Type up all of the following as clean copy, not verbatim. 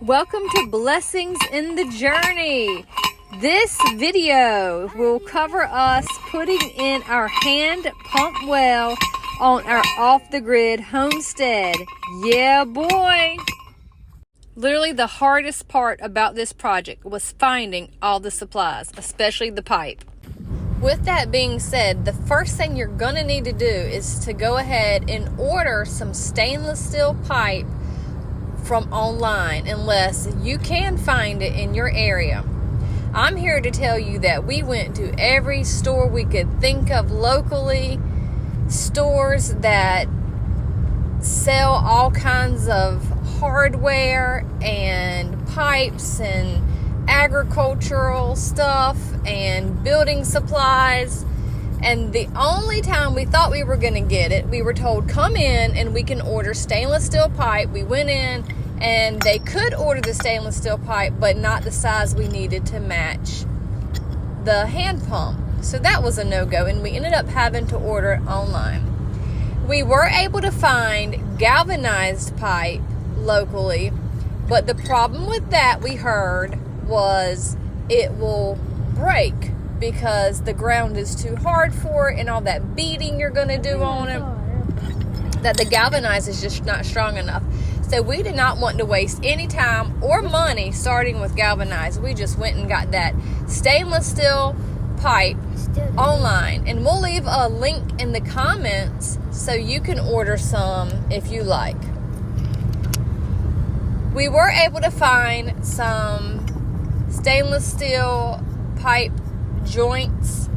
Welcome to Blessings in the Journey. This video will cover us putting in our hand pump well on our off-the-grid homestead. Yeah, boy! Literally the hardest part about this project was finding all the supplies, especially the pipe. With that being said, the first thing you're going to need to do is to go ahead and order some stainless steel pipe from online, unless you can find it in your area. I'm here to tell you that we went to every store we could think of locally, stores that sell all kinds of hardware and pipes and agricultural stuff and building supplies. And the only time we thought we were going to get it, we were told, come in and we can order stainless steel pipe. We went in and they could order the stainless steel pipe, but not the size we needed to match the hand pump. So that was a no-go, and we ended up having to order it online. We were able to find galvanized pipe locally, but the problem with that, we heard, was it will break because the ground is too hard for it, and all that beating you're going to do on it, that the galvanized is just not strong enough. So we did not want to waste any time or money starting with galvanized. We just went and got that stainless steel pipe online, and we'll leave a link in the comments so you can order some if you like. We were able to find some stainless steel pipe joints,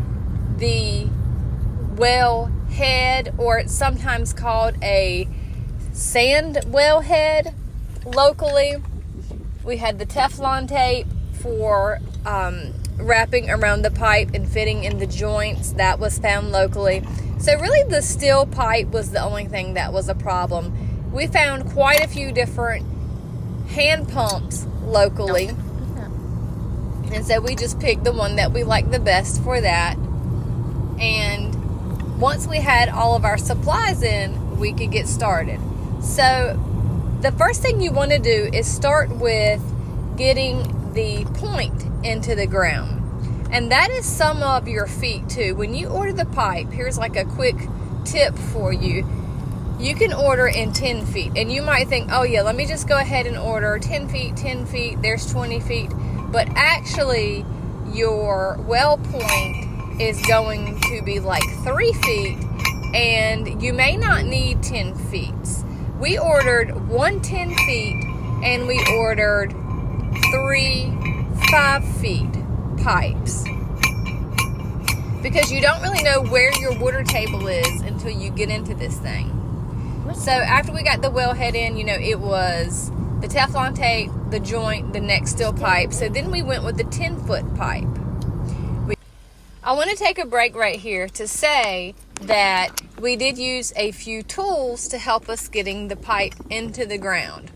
the well head, or it's sometimes called a sand well head locally. We had the Teflon tape for wrapping around the pipe and fitting in the joints. That was found locally. So really the steel pipe was the only thing that was a problem. We found quite a few different hand pumps locally. And so we just picked the one that we liked the best for that. And once we had all of our supplies in, we could get started. So the first thing you want to do is start with getting the point into the ground. And that is some of your feet too. When you order the pipe, here's like a quick tip for you. You can order in 10 feet. And you might think, oh yeah, let me just go ahead and order 10 feet, there's 20 feet. But actually, your well point is going to be like 3 feet, and you may not need 10 feet. We ordered 1 10 feet, and we ordered 3 5 feet pipes. Because you don't really know where your water table is until you get into this thing. So after we got the wellhead in, it was the Teflon tape, the joint, the neck steel pipe. So then we went with the 10-foot pipe. I want to take a break right here to say that we did use a few tools to help us getting the pipe into the ground.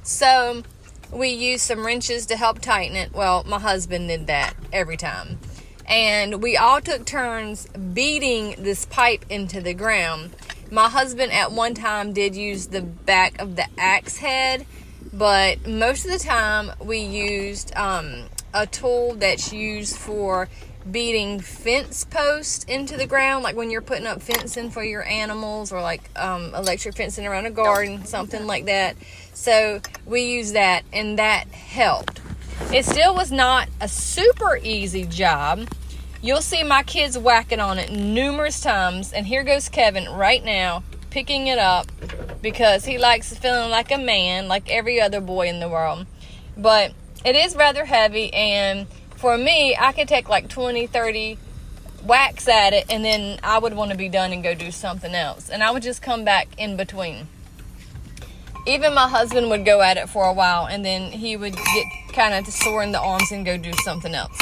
So we used some wrenches to help tighten it. Well, my husband did that every time. And we all took turns beating this pipe into the ground. My husband at one time did use the back of the axe head, but most of the time we used a tool that's used for beating fence posts into the ground, like when you're putting up fencing for your animals, or like electric fencing around a garden, something like that. So we used that, and that helped. It still was not a super easy job. You'll see my kids whacking on it numerous times, and here goes Kevin right now picking it up because he likes feeling like a man, like every other boy in the world. But it is rather heavy, and for me, I could take like 20, 30 whacks at it, and then I would want to be done and go do something else. And I would just come back in between. Even my husband would go at it for a while, and then he would get kind of sore in the arms and go do something else.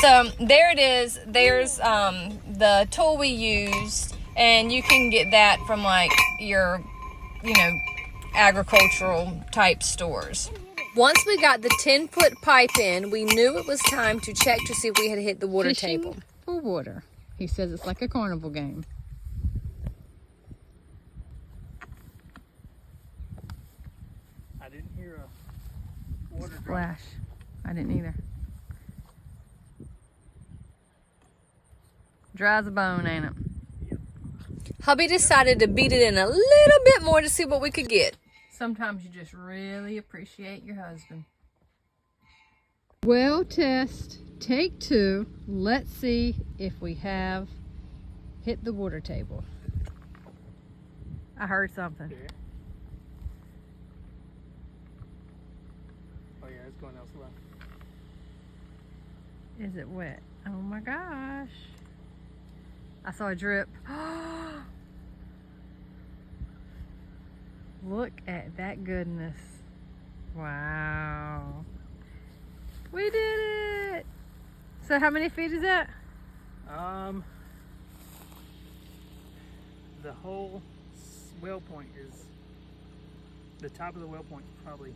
So there it is. There's the tool we used, and you can get that from like your, agricultural type stores. Once we got the 10-foot pipe in, we knew it was time to check to see if we had hit the water table. For water. He says it's like a carnival game. splash. I didn't either. Dry as a bone, ain't it? Hubby decided to beat it in a little bit more to see what we could get. Sometimes you just really appreciate your husband. Well, test, take 2. Let's see if we have hit the water table. I heard something. Yeah. Oh yeah, it's going elsewhere. Is it wet? Oh my gosh. I saw a drip. Look at that goodness. Wow. We did it. So how many feet is that? The whole well point is, the top of the well point is probably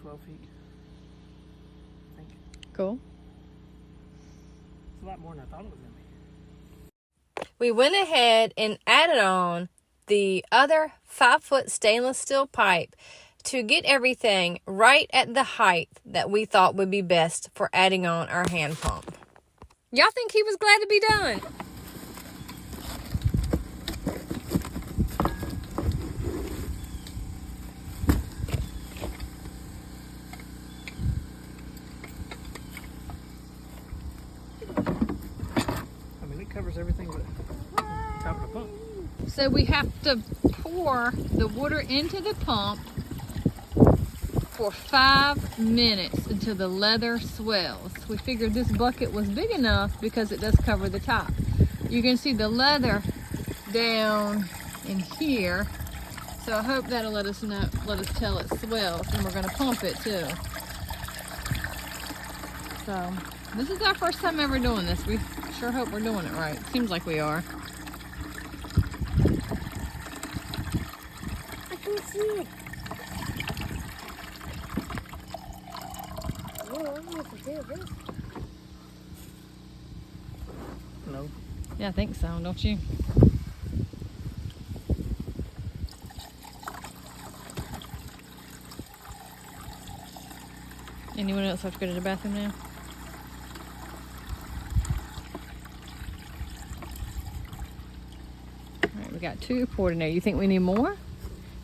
12 feet. I think. Cool. It's a lot more than I thought it was going to be. We went ahead and added on the other 5-foot stainless steel pipe to get everything right at the height that we thought would be best for adding on our hand pump. Y'all think he was glad to be done? I mean, it covers everything but the top of the pump. So we have to pour the water into the pump for 5 minutes until the leather swells. We figured this bucket was big enough because it does cover the top. You can see the leather down in here. So I hope that'll let us tell it swells, and we're gonna pump it too. So this is our first time ever doing this. We sure hope we're doing it right. Seems like we are. I can see it. Oh, I don't know if I do this. No. Yeah, I think so, don't you? Anyone else have to go to the bathroom now? Alright, we got 2 poured in there. You think we need more?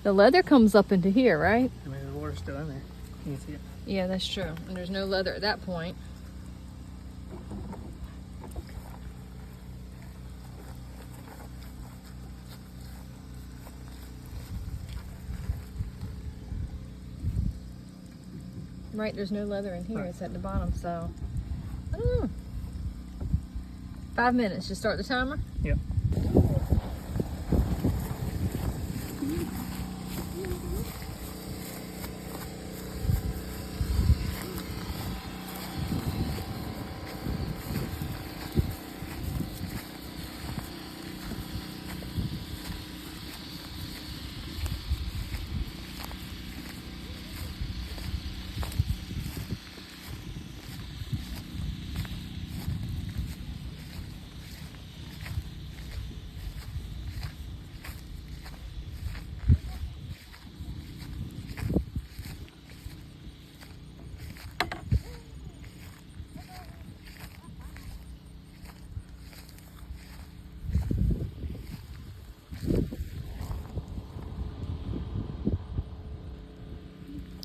The leather comes up into here, right? I mean, the water's still in there. You can see it. Yeah, that's true. And there's no leather at that point. Right, there's no leather in here. Right. It's at the bottom, so I don't know. 5 minutes. Just start the timer. Yep.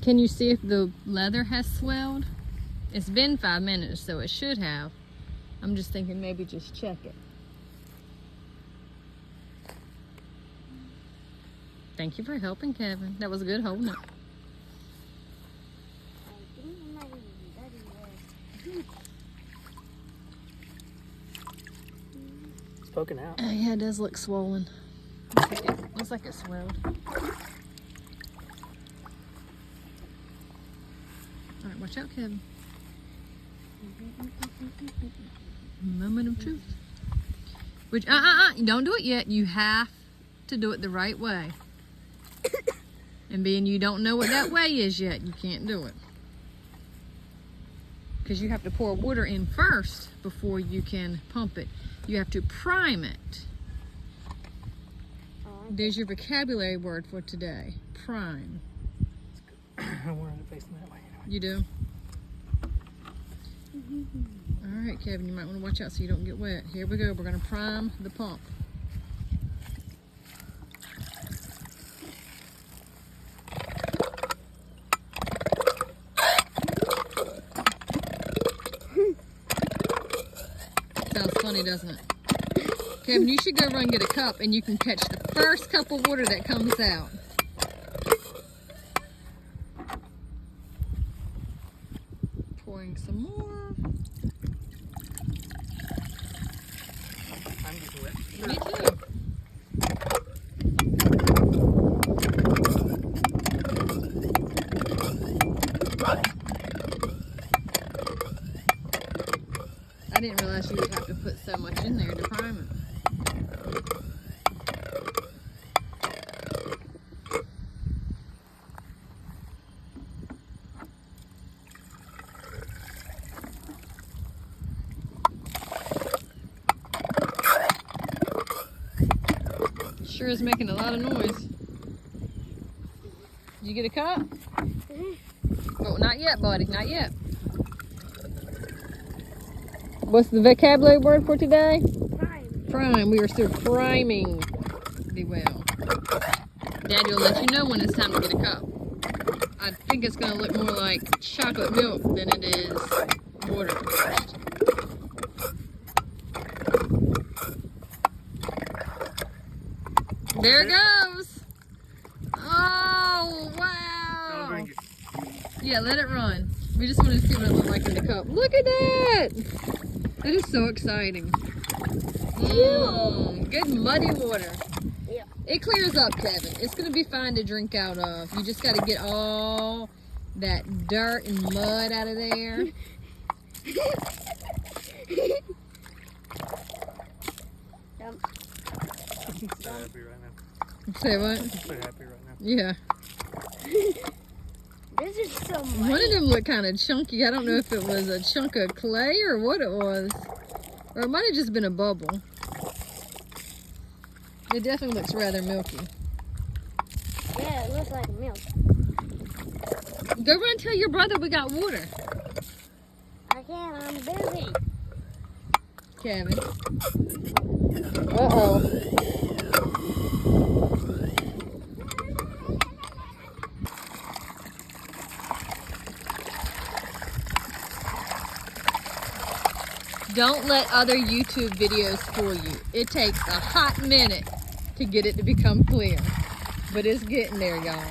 Can you see if the leather has swelled? It's been 5 minutes, so it should have. I'm just thinking maybe just check it. Thank you for helping, Kevin. That was good holding it. It's poking out. Yeah, it does look swollen. Looks like it swelled. All right, watch out, Kevin. Moment of truth. Which, you don't do it yet. You have to do it the right way. And being you don't know what that way is yet, you can't do it. Because you have to pour water in first before you can pump it. You have to prime it. There's your vocabulary word for today. Prime. I wanted it facing that way anyway. You do? All right, Kevin, you might want to watch out so you don't get wet. Here we go. We're going to prime the pump. Sounds funny, doesn't it? Kevin, you should go run and get a cup and you can catch the first cup of water that comes out. Pouring some more. I'm getting wet. Me too. I didn't realize you would have to put so much in there to prime it. Sure is making a lot of noise. Did you get a cup? Oh, not yet, buddy. Not yet. What's the vocabulary word for today? Prime. Prime. We are still priming the well. Daddy will let you know when it's time to get a cup. I think it's going to look more like chocolate milk than it is water first. There it goes. Oh, wow. Drink it. Yeah, let it run. We just wanted to see what it looked like in the cup. Look at that. That is so exciting. Good muddy water. Yeah. It clears up, Kevin. It's going to be fine to drink out of. You just got to get all that dirt and mud out of there. I'm so happy right now. Say what? I'm so happy right now. Yeah. This is so One muddy. of them looked kind of chunky. I don't know if it was a chunk of clay or what it was. Or it might have just been a bubble. It definitely looks rather milky. Yeah, it looks like milk. Go run and tell your brother we got water. I can't, I'm busy. Kevin. Uh-oh. Don't let other YouTube videos fool you. It takes a hot minute to get it to become clear. But it's getting there, y'all.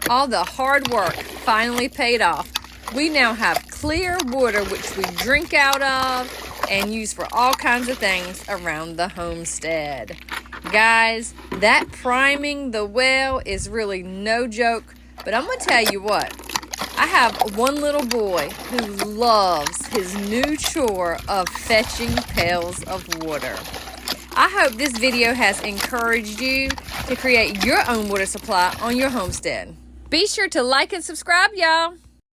All the hard work finally paid off. We now have clear water which we drink out of and use for all kinds of things around the homestead. Guys, that priming the well is really no joke, but I'm going to tell you what. I have one little boy who loves his new chore of fetching pails of water. I hope this video has encouraged you to create your own water supply on your homestead. Be sure to like and subscribe, y'all.